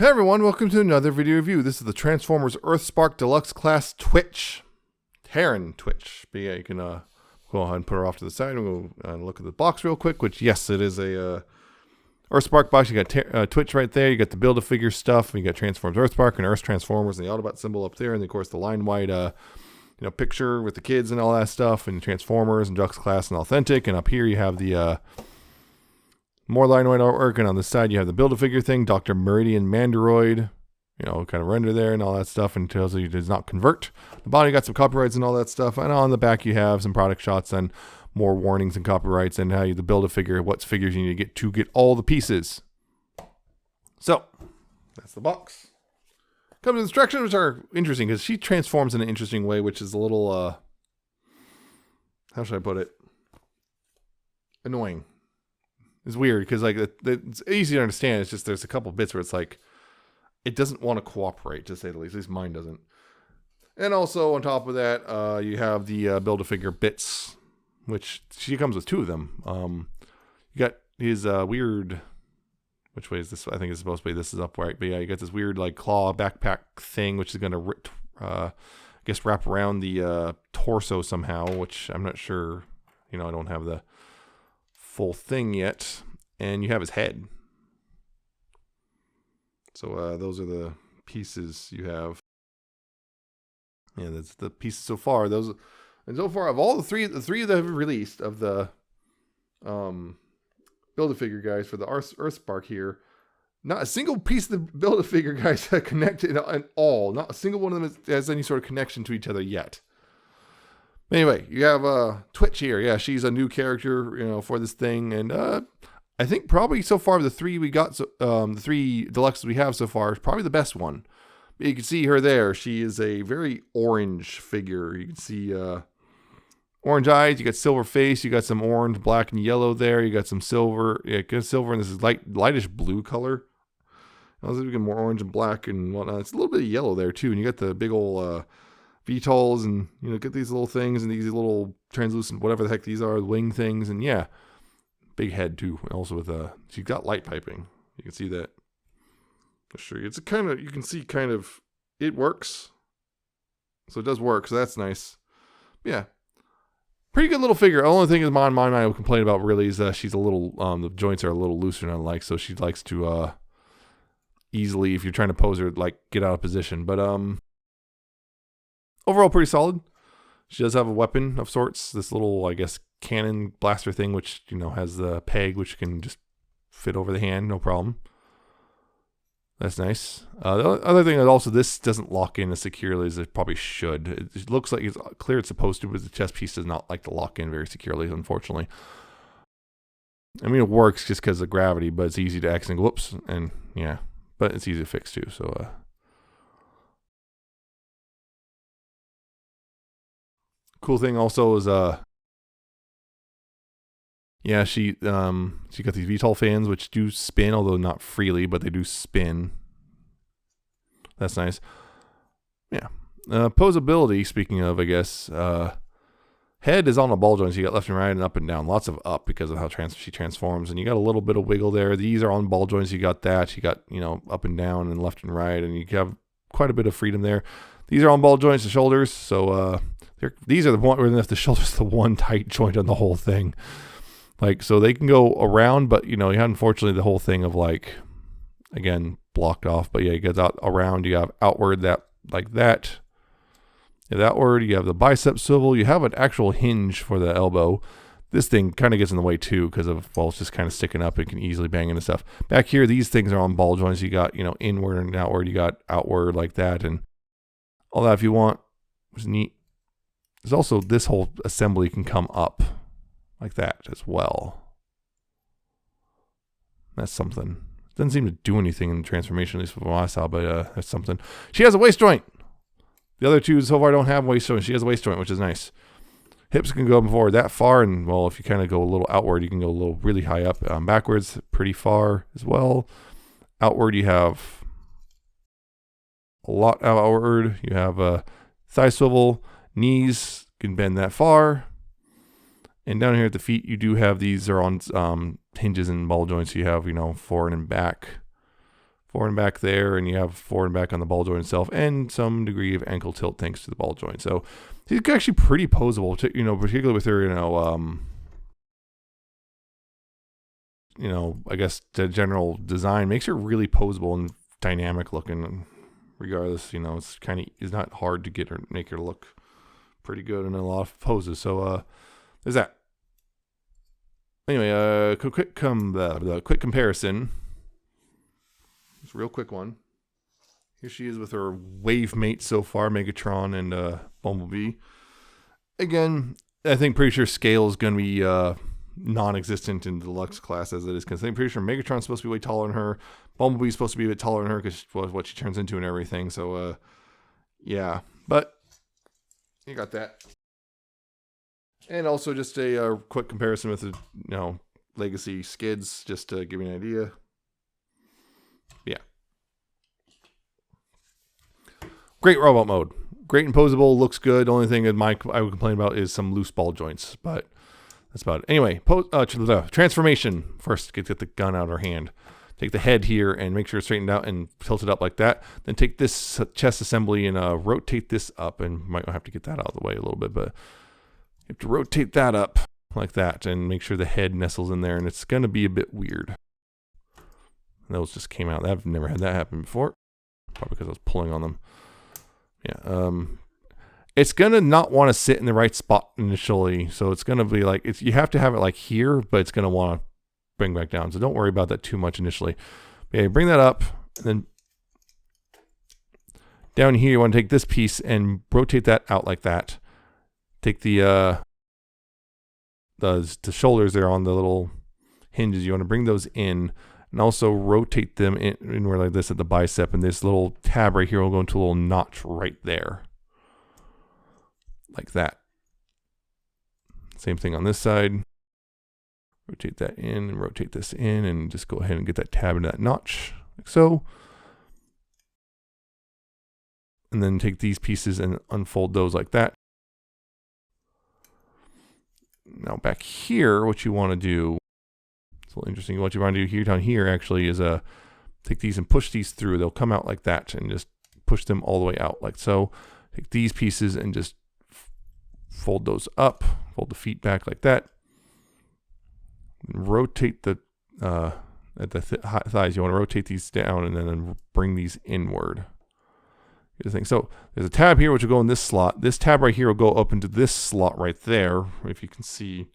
Hey everyone, welcome to another video review. This is the Transformers Earthspark Deluxe Class Twitch. Terran Twitch. But yeah, you can go ahead and put her off to the side and we'll look at the box real quick, which yes, it is a Earthspark box. You got Twitch right there, you got the Build-A-Figure stuff, and you got Transformers Earthspark and Earth Transformers and the Autobot symbol up there, and of course the line-wide picture with the kids and all that stuff, and Transformers and Deluxe Class and Authentic, and up here you have the more line-wide artwork, and on the side you have the Build-A-Figure thing, Dr. Meridian Mandroid, kind of render there and all that stuff, and tells you it does not convert. The bottom you got some copyrights and all that stuff, and on the back you have some product shots and more warnings and copyrights, and how you Build-A-Figure, what figures you need to get all the pieces. So, that's the box. Comes with instructions, which are interesting, because she transforms in an interesting way, which is a little, how should I put it? Annoying. It's weird because it's easy to understand. It's just there's a couple bits where it's like it doesn't want to cooperate, to say the least. At least mine doesn't. And also on top of that, you have the Build-A-Figure bits, which she comes with two of them. You got his weird. Which way is this? I think it's supposed to be. This is upright, but yeah, you got this weird claw backpack thing, which is gonna wrap around the torso somehow. Which I'm not sure. I don't have the full thing yet, and you have his head. So those are the pieces you have. Yeah, that's the pieces so far. Those, and so far of all the three that have released of the Build-A-Figure guys for the Earthspark here, not a single piece of the Build-A-Figure guys have connected at all. Not a single one of them has any sort of connection to each other yet. Anyway, you have Twitch here. Yeah, she's a new character, for this thing, and I think probably so far the three we got, the three deluxes we have so far, is probably the best one. You can see her there. She is a very orange figure. You can see orange eyes. You got silver face. You got some orange, black, and yellow there. You got some silver. Yeah, good silver, and this is lightish blue color. I was looking more orange and black and whatnot. It's a little bit of yellow there too, and you got the big old VTOLs, and get these little things and these little translucent whatever the heck these are, wing things, and yeah, big head too. Also with she's got light piping. You can see that. For sure, it's you can see it works. So it does work. So that's nice. Yeah, pretty good little figure. The only thing is my mind I would complain about really is she's a little the joints are a little looser than I like, so she likes to easily, if you're trying to pose her, get out of position. But overall, pretty solid. She does have a weapon of sorts. This little, cannon blaster thing, which, has the peg, which can just fit over the hand, no problem. That's nice. The other thing is also this doesn't lock in as securely as it probably should. It looks like it's clear it's supposed to, but the chest piece does not like to lock in very securely, unfortunately. I mean, it works just because of gravity, but it's easy to accident go, whoops, and yeah. But it's easy to fix too, so cool thing also is she got these VTOL fans which do spin, although not freely, but they do spin. That's nice. Yeah. Posability, speaking of, head is on the ball joints. You got left and right and up and down. Lots of up because of how she transforms, and you got a little bit of wiggle there. These are on ball joints. You got that. You got, up and down and left and right, and you have quite a bit of freedom there. These are on ball joints, the shoulders, so these are the one where the shoulder's the one tight joint on the whole thing. So they can go around, but you have unfortunately the whole thing of again, blocked off. But yeah, you get out around, you have outward that that. You have outward, you have the bicep swivel, you have an actual hinge for the elbow. This thing kind of gets in the way too because of, it's just kind of sticking up and can easily bang into stuff. Back here, these things are on ball joints. You got, inward and outward, you got outward like that, and all that if you want, which is neat. There's also this whole assembly can come up like that as well. That's something. Doesn't seem to do anything in the transformation, at least from what I saw, but that's something. She has a waist joint. The other two so far don't have waist joint. She has a waist joint, which is nice. Hips can go forward that far, and if you kind of go a little outward, you can go a little really high up. Backwards, pretty far as well. Outward, you have a lot outward. You have a thigh swivel. Knees can bend that far. And down here at the feet, you do have these are on hinges and ball joints. You have, forward and back forward and back there, and you have forward and back on the ball joint itself, and some degree of ankle tilt thanks to the ball joint. So he's actually pretty posable, particularly with her, I guess the general design makes her really posable and dynamic looking. Regardless, it's not hard to make her look pretty good in a lot of poses. So there's that. Anyway, quick comparison. It's a real quick one. Here she is with her wave mate so far, Megatron and Bumblebee. Again, I think pretty sure scale is going to be non-existent in the Deluxe class as it is, because I'm pretty sure Megatron's supposed to be way taller than her. Bumblebee's supposed to be a bit taller than her because what she turns into and everything. So, yeah. But you got that. And also just a quick comparison with the, Legacy skids, just to give you an idea. Yeah. Great robot mode. Great and posable. Looks good. The only thing I would complain about is some loose ball joints. But that's about it. Anyway, transformation. First, get the gun out of her hand. Take the head here and make sure it's straightened out and tilt it up like that. Then take this chest assembly and rotate this up. And might have to get that out of the way a little bit. But you have to rotate that up like that and make sure the head nestles in there. And it's going to be a bit weird. Those just came out. I've never had that happen before. Probably because I was pulling on them. Yeah. It's going to not want to sit in the right spot initially. So it's going to be like, you have to have it like here, but it's going to want to bring back down. So don't worry about that too much initially. But yeah, bring that up. And then down here, you want to take this piece and rotate that out like that. Take the shoulders there on the little hinges. You want to bring those in and also rotate them inward like this at the bicep. And this little tab right here will go into a little notch right there. Like that. Same thing on this side. Rotate that in and rotate this in and just go ahead and get that tab into that notch like so. And then take these pieces and unfold those like that. Now back here, what you want to do, it's a little interesting. What you want to do here down here actually is take these and push these through. They'll come out like that and just push them all the way out like so. Take these pieces and just fold those up, fold the feet back like that. And rotate the at the thighs. You want to rotate these down and then bring these inward. Here's the thing. So there's a tab here which will go in this slot. This tab right here will go up into this slot right there. If you can see,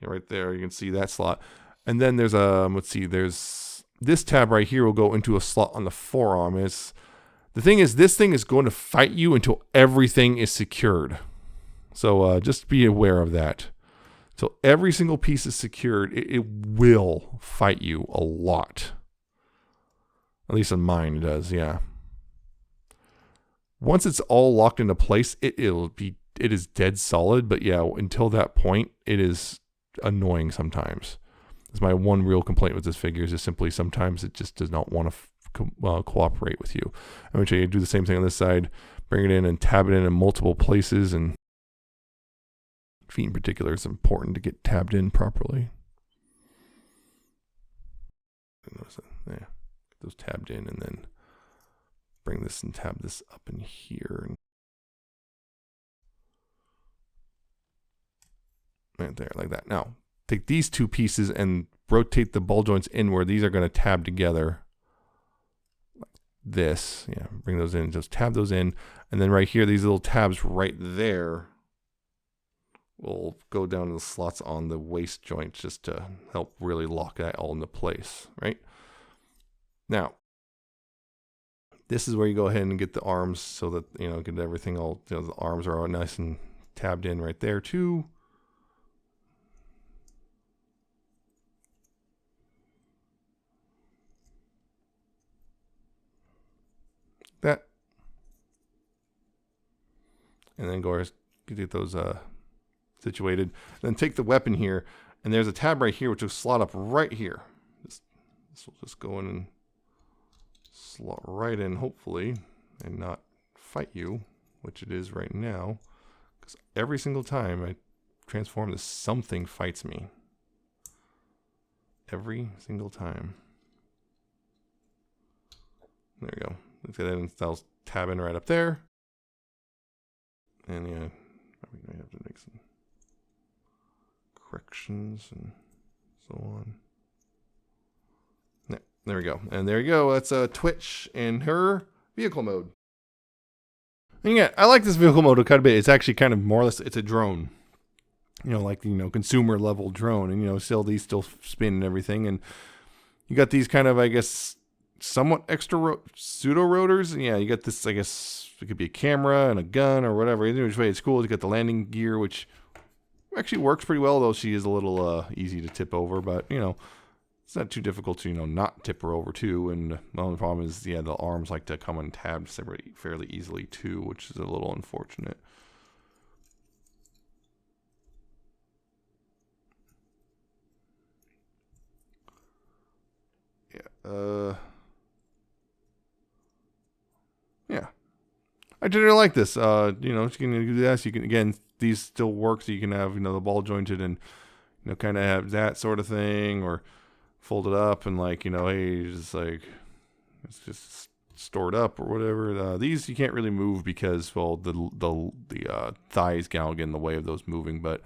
right there, you can see that slot. And then there's there's this tab right here will go into a slot on the forearm. The thing is, this thing is going to fight you until everything is secured. So just be aware of that. So every single piece is secured. It will fight you a lot. At least on mine it does, yeah. Once it's all locked into place, it is dead solid. But yeah, until that point, it is annoying sometimes. That's my one real complaint with this figure is just simply sometimes it just does not want to cooperate with you. I'm going to show you do the same thing on this side. Bring it in and tab it in multiple places. And feet in particular, it's important to get tabbed in properly. Notice that. Yeah, get those tabbed in and then bring this and tab this up in here. And right there, like that. Now, take these two pieces and rotate the ball joints inward. These are going to tab together. Like this. Yeah, bring those in. Just tab those in. And then right here, these little tabs right there will go down to the slots on the waist joint just to help really lock that all into place, right? Now, this is where you go ahead and get the arms so that, get everything all, the arms are all nice and tabbed in right there too. That. And then go get those situated. Then take the weapon here, and there's a tab right here which will slot up right here. This will just go in and slot right in, hopefully, and not fight you, which it is right now, because every single time I transform this, something fights me. Every single time. There we go. Let's get in. I'll tab in right up there. And yeah, we might have to make some corrections and so on. Yeah, there we go. And there you go. That's Twitch in her vehicle mode. And yeah, I like this vehicle mode quite a bit. It's actually kind of more or less, it's a drone. You know, like, you know, consumer level drone. And, you know, still these still spin and everything. And you got these kind of, I guess, somewhat extra pseudo rotors. And yeah, you got this, I guess, it could be a camera and a gun or whatever. Either which way, it's cool. You got the landing gear, which actually works pretty well, though she is a little easy to tip over. But, you know, it's not too difficult to, you know, not tip her over, too. And the only problem is, yeah, the arms like to come untabbed fairly easily, too, which is a little unfortunate. Yeah. Yeah. I generally like this. You know, you can do this. You can, again, these still work, so you can have, you know, the ball jointed and, you know, kind of have that sort of thing, or fold it up and, like, you know, hey, just like, it's just stored up or whatever. These you can't really move because, well, the thighs get in the way of those moving, but,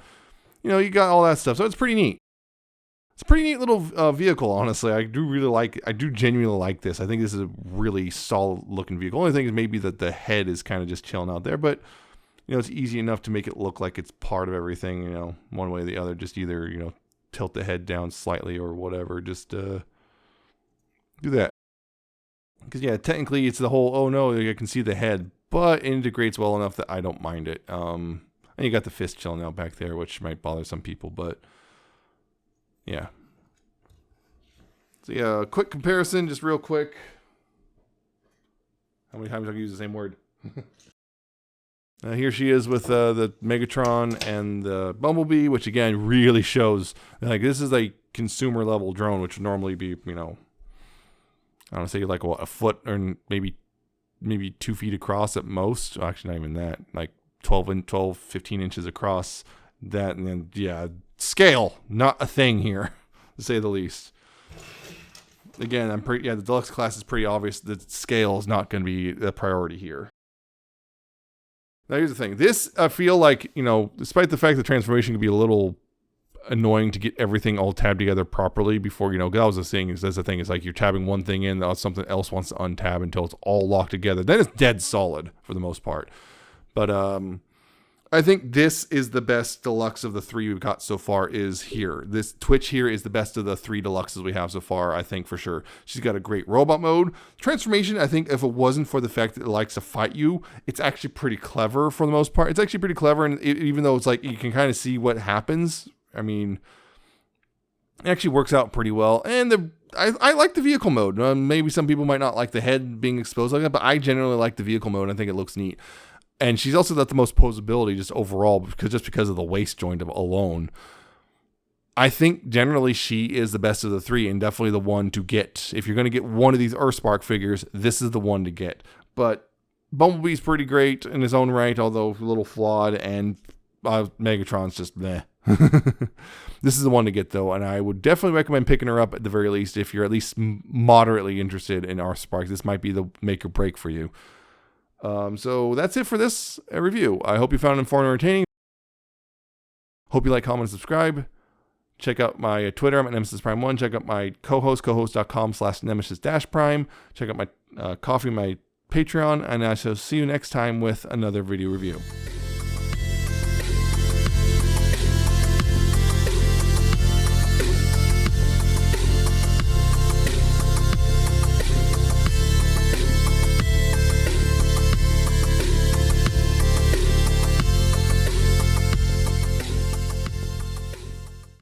you know, you got all that stuff, so it's pretty neat. It's a pretty neat little vehicle, honestly. I do genuinely like this. I think this is a really solid looking vehicle. Only thing is maybe that the head is kind of just chilling out there, but, you know, it's easy enough to make it look like it's part of everything, you know, one way or the other. Just either, you know, tilt the head down slightly or whatever. Just do that. Because, yeah, technically it's the whole, oh no, I can see the head, but it integrates well enough that I don't mind it. And you got the fist chilling out back there, which might bother some people, but yeah. So yeah, quick comparison, just real quick. How many times I can use the same word? Here she is with the Megatron and the Bumblebee, which again really shows, like, this is a consumer level drone, which would normally be, you know, I don't know, say like what, a foot or maybe 2 feet across at most. Actually, not even that. Like 15 inches across. That, and then yeah, scale, not a thing here, to say the least. Again, the Deluxe class is pretty obvious that scale is not going to be the priority here. Now, here's the thing. This, I feel like, you know, despite the fact that transformation can be a little annoying to get everything all tabbed together properly before, you know, that was the thing. That's the thing. Is like you're tabbing one thing in, something else wants to untab until it's all locked together. Then it's dead solid for the most part. But I think this is the best Deluxe of the three we've got so far is here. This Twitch here is the best of the 3 Deluxes we have so far, I think, for sure. She's got a great robot mode. Transformation, I think, if it wasn't for the fact that it likes to fight you, it's actually pretty clever for the most part. It's actually pretty clever, and even though it's like you can kind of see what happens, I mean, it actually works out pretty well. And I like the vehicle mode. Maybe some people might not like the head being exposed like that, but I generally like the vehicle mode. I think it looks neat. And she's also got the most posability just overall, because of the waist joint alone. I think generally she is the best of the 3 and definitely the one to get. If you're going to get one of these Earthspark figures, this is the one to get. But Bumblebee's pretty great in his own right, although a little flawed, and Megatron's just meh. This is the one to get, though, and I would definitely recommend picking her up at the very least if you're at least moderately interested in Earthspark. This might be the make or break for you. So that's it for this review. I hope you found it informative and entertaining. Hope you like, comment, and subscribe. Check out my Twitter. I'm at Nemesis Prime 1. Check out my co-host, cohost.com/Nemesis-Prime. Check out my Coffee, my Patreon, and I shall see you next time with another video review.